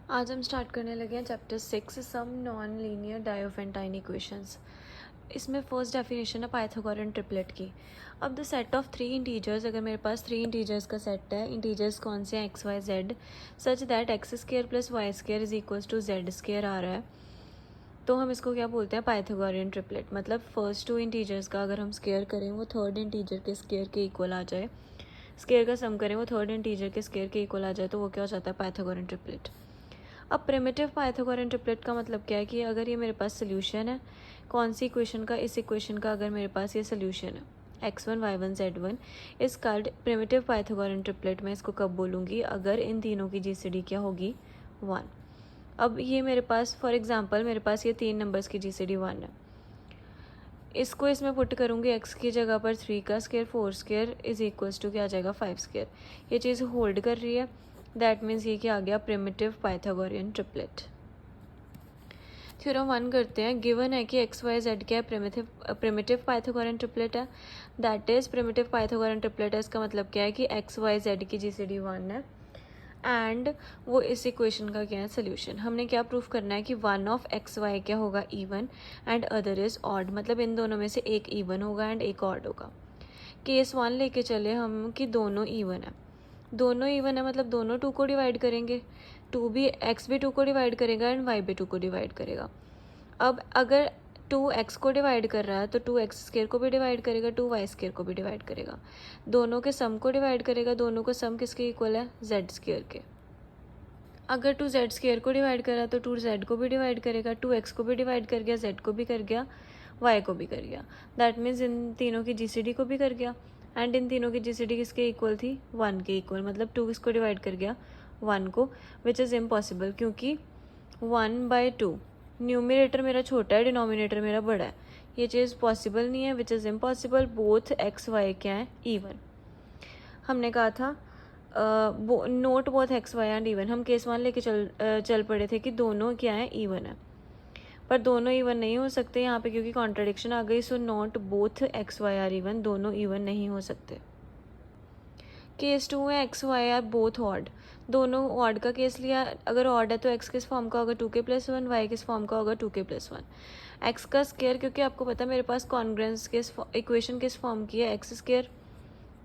आज हम स्टार्ट करने लगे हैं chapter 6 some non linear diophantine equations. इसमें फर्स्ट डेफिनेशन है पाइथागोरन ट्रिपलेट की। अब the set of three integers, अगर मेरे पास थ्री इंटीजर्स का सेट है, इंटीजर्स कौन से हैं, x y z, such that x square plus y square is equals to z square आ रहा है, तो हम इसको क्या बोलते हैं, पाइथागोरन ट्रिपलेट। मतलब फर्स्ट टू इंटीजर्स का अगर हम स्क्र करें वो थर्ड इंटीजर के स्क्र के इक्वल आ जाए, स्क्र का सम करें वो थर्ड इंटीजर के स्क्र के इक्वल आ जाए, तो वो क्या हो जाता है, पाइथागोरन ट्रिपलेट। अब प्रिमिटिव पाइथागोरन ट्रिपलेट का मतलब क्या है कि अगर ये मेरे पास सोल्यूशन है, कौन सी इक्वेशन का, इस इक्वेशन का अगर मेरे पास ये सोल्यूशन है x1 y1 z1 इस कॉल्ड प्रिमिटिव पाइथागोरन ट्रिपलेट। मैं इसको कब बोलूँगी, अगर इन तीनों की जीसीडी क्या होगी, 1। अब ये मेरे पास फॉर एग्जांपल मेरे पास ये तीन नंबर्स की जीसीडी 1 है, इसको इसमें पुट करूँगी x की जगह पर 3 का square 4 square is equals to क्या आ जाएगा, 5 स्क्वायर। ये चीज़ होल्ड कर रही है, दैट मीन्स ये क्या आ गया, प्रिमिटिव पाइथागोरियन ट्रिपलेट। थ्योरम 1 करते हैं। गिवन है कि एक्स वाई जेड क्या है, प्रिमिटिव पाइथागोरियन ट्रिपलेट है, that is primitive Pythagorean triplet है। इसका मतलब क्या है कि एक्स वाई जेड की जीसीडी 1 है एंड वो इस इक्वेशन का क्या है, सोल्यूशन। हमने क्या प्रूफ करना है कि वन ऑफ एक्स वाई क्या होगा, even and other is odd, मतलब इन दोनों में से एक इवन होगा एंड एक ऑड होगा। केस 1 लेके चले हम कि दोनों इवन है, दोनों इवन है मतलब दोनों 2 को डिवाइड करेंगे, टू भी एक्स भी 2 को डिवाइड करेगा एंड वाई भी 2 को डिवाइड करेगा। अब अगर 2x को डिवाइड कर रहा है तो 2x स्क्वायर को भी डिवाइड करेगा, 2y स्क्वायर को भी डिवाइड करेगा, दोनों के सम को डिवाइड करेगा, दोनों को सम किसके इक्वल है, z स्क्वायर के। अगर 2z स्क्वायर को डिवाइड कर रहा है तो 2z को भी डिवाइड करेगा, 2x को भी डिवाइड कर गया, z को भी कर गया, y को भी कर गया, दैट मीन्स इन तीनों की जीसीडी को भी कर गया एंड इन तीनों की जीसीडी किसके इक्वल थी, 1 के इक्वल। मतलब 2 किसको डिवाइड कर गया, 1 को, विच इज़ इम्पॉसिबल क्योंकि 1/2 न्यूमिनेटर मेरा छोटा है, डिनोमिनेटर मेरा बड़ा है, ये चीज़ पॉसिबल नहीं है, which is impossible. Both x y क्या है, इवन। हमने कहा था not both x y and even. हम केस 1 लेके चल पड़े थे कि दोनों क्या है, इवन है, पर दोनों इवन नहीं हो सकते यहाँ पे क्योंकि कॉन्ट्रडिक्शन आ गई। So not both x y are even, दोनों इवन नहीं हो सकते। केस 2 है x y are both odd, दोनों ऑड का केस लिया। अगर ऑड है तो एक्स किस फॉर्म का होगा, 2k+1, वाई किस फॉर्म का होगा, 2k+1। एक्स का स्क्वायर, क्योंकि आपको पता है मेरे पास कॉन्ग्रेंस किस इक्वेशन किस फॉर्म की है, x square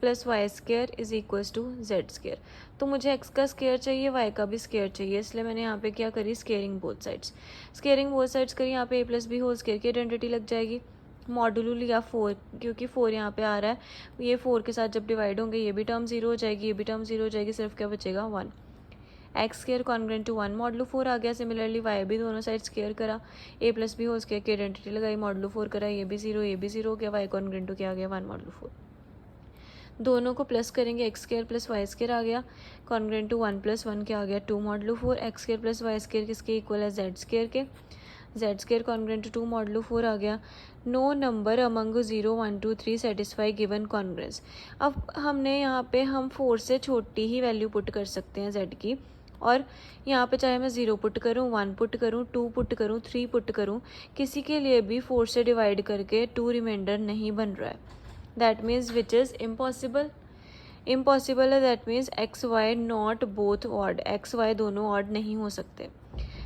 plus y square is equals to z square. तो मुझे एक्स का स्क्वायर चाहिए, वाई का भी स्क्वायर चाहिए, इसलिए मैंने यहाँ पे क्या करी, squaring both sides. Squaring both sides करी, यहाँ पे a plus b whole square की आइडेंटिटी लग जाएगी। मॉडुलो लिया 4, क्योंकि 4 यहाँ पे आ रहा है, ये 4 के साथ जब डिवाइड होंगे ये भी टर्म 0 हो जाएगी, ये भी टर्म 0 हो जाएगी, सिर्फ क्या बचेगा, 1। X square congruent to 1 modulo 4 आ गया। सिमिलरली वाई भी दोनों साइड स्क्वायर करा, a plus b whole square की आइडेंटिटी लगाई, मॉडुलो 4 करा, ये भी 0 ये भी 0 हो गया, वाई कॉन्ग्रेंट टू क्या आ गया, 1 मॉडुलो 4। दोनों को प्लस करेंगे, x square plus y square आ गया, कॉन्ग्रेंट टू 1+1 क्या आ गया, 2 modulo 4। X square plus y square किसके इक्वल है, जेड स्क्वायर के, z square congruent to 2 modulo 4 आ गया। No number among 0 1 2 3 satisfy given congruence. अब हमने यहाँ पे हम 4 से छोटी ही वैल्यू पुट कर सकते हैं जेड की, और यहाँ पे चाहे मैं 0 पुट करूँ, 1 पुट करूँ, 2 पुट करूँ, 3 पुट करूँ, किसी के लिए भी 4 से डिवाइड करके 2 रिमाइंडर नहीं बन रहा है, that means which is impossible. Impossible है, that means x y not both odd, x y दोनों ऑड नहीं हो सकते।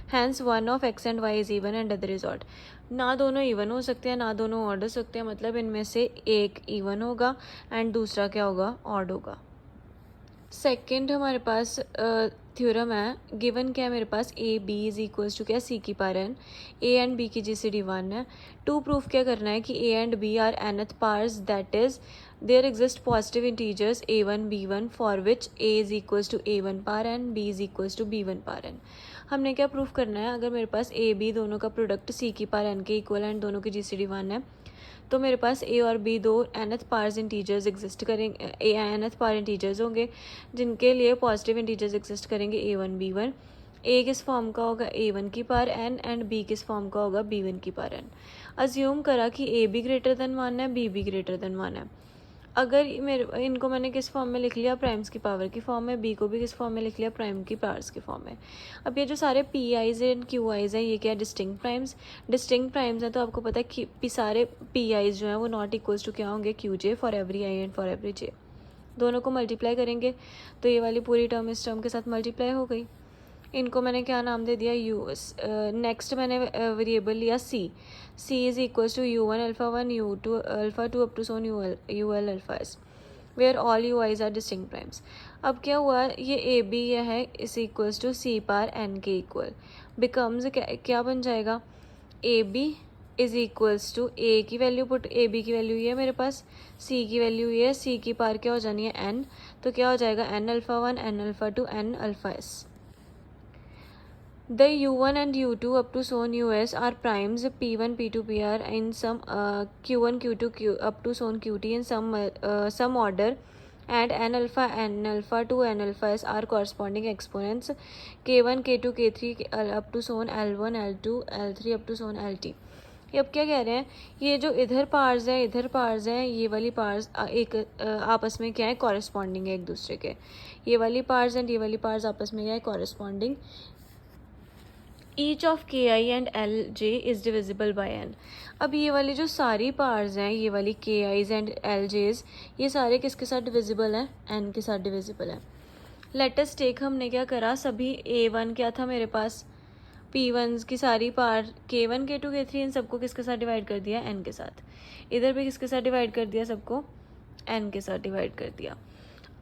Hence one of x and y is even and other is odd, ना दोनों इवन हो सकते हैं ना दोनों ऑड हो सकते हैं, मतलब इनमें से एक इवन होगा एंड दूसरा क्या होगा, ऑड होगा। सेकंड हमारे पास थ्योरम है, गिवन क्या है मेरे पास, A B is equals to क्या, सी की power N, A and B की जीसीडी 1 है। टू प्रूफ क्या करना है कि A and B are nth powers, that is there exist positive integers a1 b1 for which a is equals to a1 power N, b is equals to b1 power N. हमने क्या proof करना है, अगर मेरे पास A B दोनों का product सी की पावर एन के इक्वल एंड दोनों की जीसीडी 1 है, तो मेरे पास ए और बी दो nth पार्स इंटीजर्स एग्जिस्ट करेंगे, nth पार इंटीजर्स होंगे जिनके लिए पॉजिटिव इंटीजर्स एग्जिस्ट करेंगे a1 b1। ए किस फॉर्म का होगा, a1 की पावर n एंड बी किस फॉर्म का होगा, b1 की पावर n। अज्यूम करा कि a भी ग्रेटर देन 1 है, b भी ग्रेटर देन 1 है। अगर मेरे इनको मैंने किस फॉर्म में लिख लिया, प्राइम्स की पावर की फॉर्म में, बी को भी किस फॉर्म में लिख लिया, प्राइम की पावर्स की फॉर्म में। अब ये जो सारे P eyes and Q eyes हैं ये क्या है, डिस्टिंक्ट प्राइम्स। डिस्टिंक्ट प्राइम्स हैं तो आपको पता है कि सारे पी आईज जो हैं वो नॉट इक्वल्स टू क्या होंगे, q j for every i and for every j. दोनों को मल्टीप्लाई करेंगे तो ये वाली पूरी टर्म इस टर्म के साथ मल्टीप्लाई हो गई। इनको मैंने क्या नाम दे दिया यू। नेक्स्ट मैंने वेरिएबल लिया c is equals to u1 alpha 1 u2 alpha 2 up to सोन ul alpha s where all u i's are distinct primes. अब क्या हुआ, ये ए बी यह है is equals to c power n के इक्वल बिकम्स क्या बन जाएगा, a B is equals to a की वैल्यू पुट, ए बी की वैल्यू ये है मेरे पास, सी की वैल्यू ये है, सी की पार क्या हो जानी है एन, तो क्या हो जाएगा n alpha 1 n alpha 2 n alpha s. The u1 and u2 up to so on us are primes p1 p2 pr in some q1 q2 up to so on qt in some order, and n alpha 2 n alpha s are corresponding exponents k1 k2 k3 up to so on l1 l2 l3 up to so on lt। ये अब क्या कह रहे हैं, ये जो इधर parse है इधर पार्स है, ये वाली पार्स एक आपस में क्या है कॉरेस्पॉन्डिंग है एक दूसरे के, ये वाली पार्स एंड ये वाली पार्स आपस में क्या है corresponding. Each of k i and l j is divisible by n. अब ये वाली जो सारी पार्स हैं, ये वाली के आईज एंड एल जेज, ये सारे किसके साथ डिविजिबल हैं, एन के साथ डिविजिबल है। लेटेस्ट टेक हमने क्या करा, सभी ए वन क्या था मेरे पास, पी वन की सारी पार के वन के टू के थ्री, इन सबको किसके साथ डिवाइड कर दिया, एन के साथ। इधर भी किसके साथ डिवाइड कर दिया, सबको एन के साथ डिवाइड कर दिया।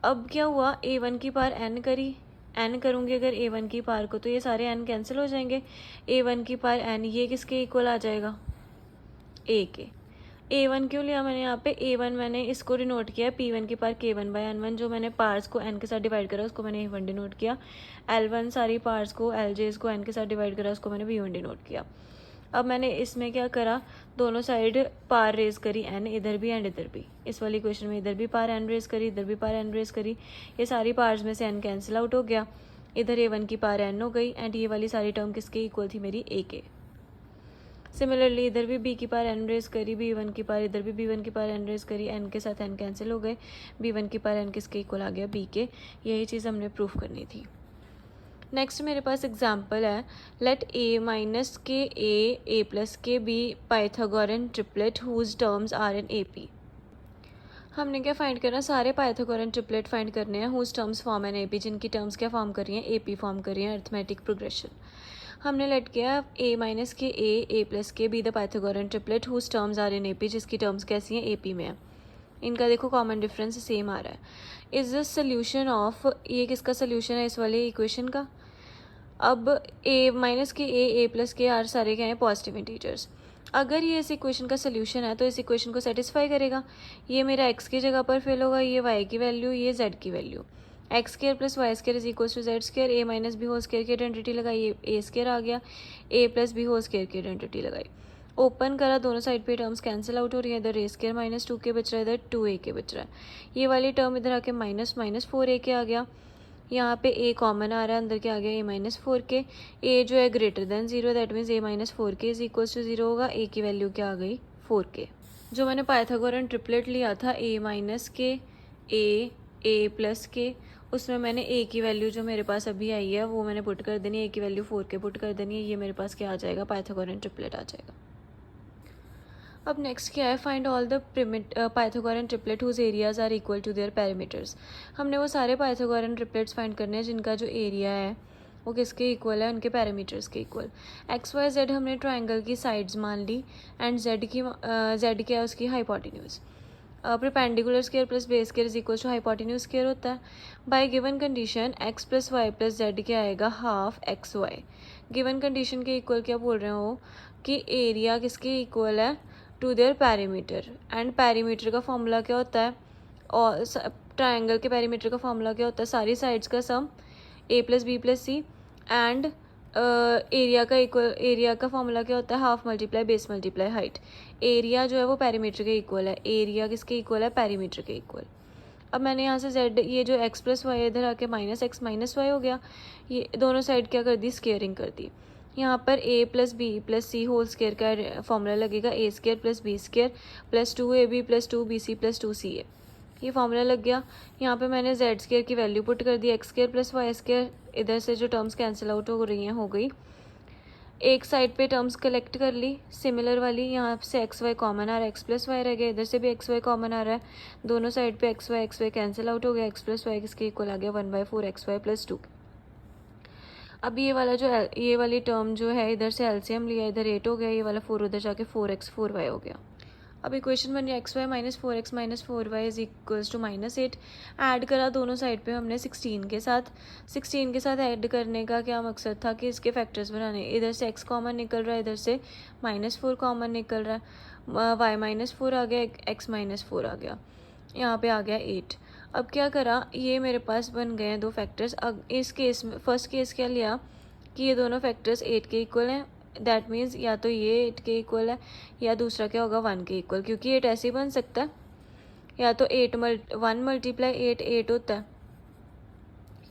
अब क्या हुआ, ए वन की पार एन करी, एन करूँगी अगर ए वन की पार को तो ये सारे एन कैंसिल हो जाएंगे, ए वन की पार एन ये किसके इक्वल आ जाएगा, ए के। ए वन क्यों लिया मैंने यहाँ पे, ए वन मैंने इसको डिनोट किया पी वन की पार के वन बाई एन वन, जो मैंने पार्स को एन के साथ डिवाइड करा उसको मैंने ए वन डिनोट किया, एल वन सारी पार्स को एल जेस को एन के साथ डिवाइड करा उसको मैंने बी वन डिनोट किया। अब मैंने इसमें क्या करा, दोनों साइड पार रेज करी एन, इधर भी एंड इधर भी, इस वाली क्वेश्चन में इधर भी पार एन रेज करी इधर भी पार एन रेज करी, ये सारी पार्स में से एन कैंसिल आउट हो गया, इधर ए वन की पार एन हो गई एंड ये वाली सारी टर्म किसके इक्वल थी, मेरी ए के। सिमिलरली इधर भी बी की पार एन रेज करी, बी वन की पार इधर भी बी वन की पार एन रेज करी, एन के साथ एन कैंसिल हो गए, बी वन की पार एन किसके इक्वल आ गया, बी के। यही चीज़ हमने प्रूफ करनी थी। नेक्स्ट मेरे पास एग्जाम्पल है, let a minus k a plus k b Pythagorean triplet whose terms are in a p. हमने क्या फाइंड करना, सारे पाइथागोरन ट्रिपलेट फाइंड करने हैं whose terms form an a p, जिनकी टर्म्स क्या फॉर्म कर रही हैं, ए पी फॉर्म कर रही हैं, अर्थमेटिक प्रोग्रेशन। हमने लेट किया a minus k a plus k b the Pythagorean triplet whose terms are in a p, जिसकी टर्म्स कैसी हैं, ए पी में है। इनका देखो कॉमन डिफरेंस सेम आ रहा है। इज द सोल्यूशन ऑफ, ये किसका सोल्यूशन है इस वाले इक्वेशन का। अब ए माइनस के ए प्लस के आर सारे क्या हैं, पॉजिटिव इंटीजर्स। अगर ये इस इक्वेशन का सोल्यूशन है तो इस इक्वेशन को सेटिस्फाई करेगा, ये मेरा एक्स की जगह पर फिल होगा, ये वाई की वैल्यू, ये जेड की value, x square plus y square is equal to z square, a minus b whole square की आइडेंटिटी लगाई, ए स्केयर आ गया, a plus b whole square की आइडेंटिटी लगाई, ओपन करा, दोनों साइड पे टर्म्स कैंसिल आउट हो रही है, इधर ए स्केयर माइनस 2 के बच रहा है, इधर 2a के बच रहा है, ये वाली टर्म इधर आके माइनस 4a के आ गया, यहाँ पे a कॉमन आ रहा है, अंदर क्या आ गया, a माइनस 4k, a जो है greater than 0, that means a minus 4k is equal to 0 होगा, a की वैल्यू क्या आ गई, 4k। जो मैंने पाइथागोरन ट्रिपलेट लिया था a माइनस के a प्लस के, उसमें मैंने a की वैल्यू जो मेरे पास अभी आई है वो मैंने पुट कर देनी है, a की वैल्यू 4k पुट कर देनी है, ये मेरे पास क्या आ जाएगा, पाइथागोरन ट्रिपलेट आ जाएगा। अब नेक्स्ट क्या है, find all the Pythagorean triplet whose areas are equal to their parameters. हमने वो सारे पाइथागोरन ट्रिपलेट्स फाइंड करने हैं जिनका जो एरिया है वो किसके इक्वल है, उनके पैरामीटर्स के इक्वल। एक्स वाई जेड हमने ट्राइंगल की साइड्स मान ली एंड जेड क्या है, उसकी hypotenuse. Perpendicular square plus base square is equal to hypotenuse square होता है। By given condition x plus y plus z क्या आएगा, half x y. Given condition के इक्वल क्या बोल रहे हो कि एरिया किसके इक्वल है, to their perimeter, and perimeter का फॉर्मूला क्या होता है, और ट्राइंगल के पैरीमीटर का फॉर्मूला क्या होता है, सारी साइड्स का sum a plus b plus c, and area का फॉर्मूला क्या होता है, half multiply base multiply height. Area जो है वो पैरीमीटर के इक्वल है, एरिया किसके इक्वल है, पैरीमीटर के इक्वल। अब मैंने यहाँ से z, ये जो x प्लस वाई इधर आके माइनस एक्स माइनस वाई हो गया, ये दोनों साइड क्या कर दी, स्केयरिंग कर दी। यहाँ पर a plus b plus c whole square का फॉर्मूला लगेगा, a square plus b square plus 2ab plus 2bc plus 2ca, ये फॉर्मूला लग गया। यहाँ पे मैंने जेड स्केयर की वैल्यू पुट कर दी, x square plus y square, इधर से जो टर्म्स कैंसिल आउट हो रही हैं हो गई, एक साइड पे टर्म्स कलेक्ट कर ली सिमिलर वाली, यहाँ से एक्स वाई कॉमन आ रहा है, एक्स प्लस वाई रह गया, इधर से भी एक्स वाई कॉमन आ रहा है, दोनों साइड पे एक्स वाई कैंसिल आउट हो गया, एक्स प्लस वाई किसके इक्वल आ गया, 1/4 एक्स वाई प्लस 2। अब ये वाला जो ये वाली टर्म जो है इधर से एलसीएम लिया, इधर 8 हो गया, ये वाला 4 उधर जाके 4x 4y हो गया। अब इक्वेशन बन रही x y minus 4x minus 4y is equals to -8। Add करा दोनों साइड पे हमने 16 के साथ। 16 के साथ ऐड करने का क्या मकसद था कि इसके फैक्टर्स बनाने। इधर से x कॉमन निकल रहा है, इधर से -4 कॉमन निकल रहा है, y -4 आ गया, x -4 आ गया, यहाँ पे आ गया 8। अब क्या करा, ये मेरे पास बन गए हैं दो फैक्टर्स। अब इस केस में फर्स्ट केस क्या लिया कि ये दोनों फैक्टर्स 8 के इक्वल हैं, दैट मीन्स या तो ये 8 के इक्वल है या दूसरा क्या होगा 1 के इक्वल, क्योंकि 8 ऐसे ही बन सकता है, या तो 1 मल्टीप्लाई 8 होता है,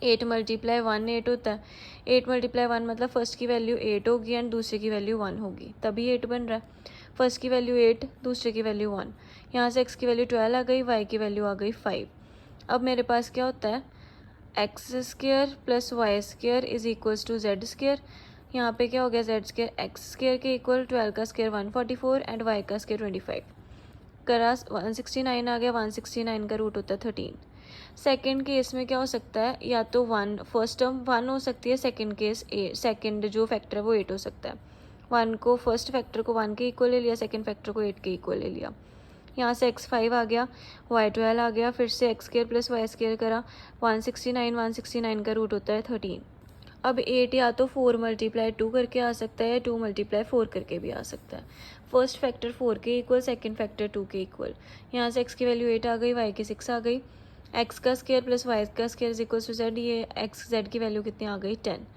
8 मल्टीप्लाई 1 8 होता है, 8 मल्टीप्लाई 1 मतलब फर्स्ट की वैल्यू 8 होगी एंड दूसरे की वैल्यू 1 होगी, तभी 8 बन रहा है। फर्स्ट की वैल्यू 8, दूसरे की वैल्यू 1, यहाँ से x की वैल्यू 12 आ गई, y की वैल्यू आ गई 5। अब मेरे पास क्या होता है, x square plus y square is equals to z square. यहाँ पे क्या हो गया, जेड स्क्र एक्स स्क्र के इक्वल, 12 का स्क्र 144 एंड वाई का स्क्र 25 करा 169 आ गया, 169 का रूट होता है 13। सेकेंड केस में क्या हो सकता है, या तो 1 फर्स्ट टर्म 1 हो सकती है, सेकेंड केस सेकेंड जो फैक्टर है वो 8 हो सकता है। 1 को फर्स्ट फैक्टर को 1 के इक्वल ले लिया, सेकेंड फैक्टर को 8 के इक्वल ले लिया, यहाँ से x5 आ गया, y12 आ गया, फिर से x square plus y square करा 169 का रूट होता है 13। अब 8 या तो 4 मल्टीप्लाई 2 करके आ सकता है या 2 मल्टीप्लाई 4 करके भी आ सकता है। फर्स्ट फैक्टर 4 के इक्वल, सेकंड फैक्टर 2 के इक्वल, यहाँ से x की वैल्यू 8 आ गई, y की 6 आ गई, x का स्क्र प्लस वाई का square is equal to z, ये x z की वैल्यू कितनी आ गई 10।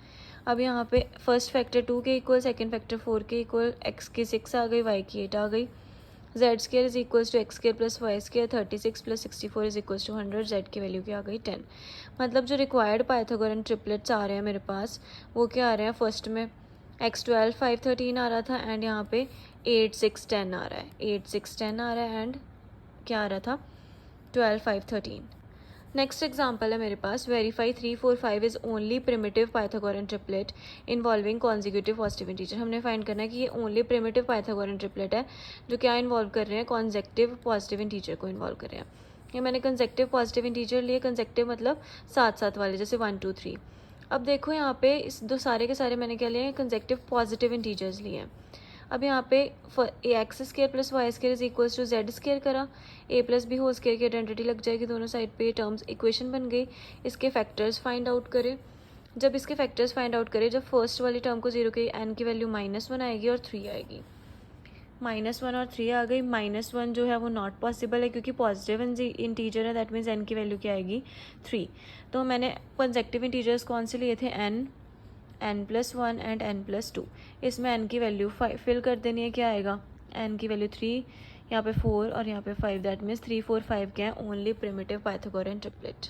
अब यहाँ पे फर्स्ट फैक्टर 2 के इक्वल, सेकेंड फैक्टर 4 के इक्वल, x की 6 आ गई, y की 8 आ गई, z square is equals to x square plus y square, 36 plus 64 is equals to 100, z की वैल्यू क्या आ गई 10। मतलब जो रिक्वायर्ड पाइथागोरन ट्रिपलेट्स आ रहे हैं मेरे पास वो क्या आ रहे हैं, फर्स्ट में x12 5 13 आ रहा था एंड यहाँ पे 8 6 10 आ रहा है, 8 6 10 आ रहा है एंड क्या आ रहा था 12 5 13। नेक्स्ट एग्जाम्पल है मेरे पास, verify 3 4 5 is only primitive Pythagorean triplet involving consecutive positive integer. हमने फाइंड करना है कि ये ओनली प्रिमिटिव पाइथागोरन ट्रिपलेट है जो क्या इन्वॉल्व कर रहे हैं, कॉन्जेक्टिव पॉजिटिव इंटीजर को इन्वॉल्व कर रहे हैं। ये मैंने कंजेक्टिव पॉजिटिव इंटीजर लिए, कंजेक्टिव मतलब साथ साथ वाले, जैसे 1 2 3। अब देखो यहाँ पे इस दो सारे के सारे मैंने क्या लिए हैं, कंजेक्टिव पॉजिटिव इंटीजर्स लिए हैं। अब यहाँ पे x square plus y square is equals to z square करा, a plus b whole square की आइडेंटिटी लग जाएगी दोनों साइड पे, टर्म्स इक्वेशन बन गई। इसके फैक्टर्स फाइंड आउट करें, जब इसके फैक्टर्स फाइंड आउट करें, जब फर्स्ट वाली टर्म को 0 की एन की वैल्यू -1 आएगी और 3 आएगी, -1 और 3 आ गई। -1 जो है वो नॉट पॉसिबल है क्योंकि पॉजिटिव इंटीजर है, दैट मीन्स एन की वैल्यू क्या आएगी 3। तो मैंने कंजेक्टिव इंटीजर्स कौन से लिए थे, n+1 एंड n+2। इसमें n की वैल्यू 5 फिल कर देनी है, क्या आएगा n की वैल्यू 3, यहाँ पे 4 और यहाँ पे 5, दैट मीन्स 3 4 5 क्या है, ओनली प्रिमिटिव पाइथागोरन ट्रिपलेट।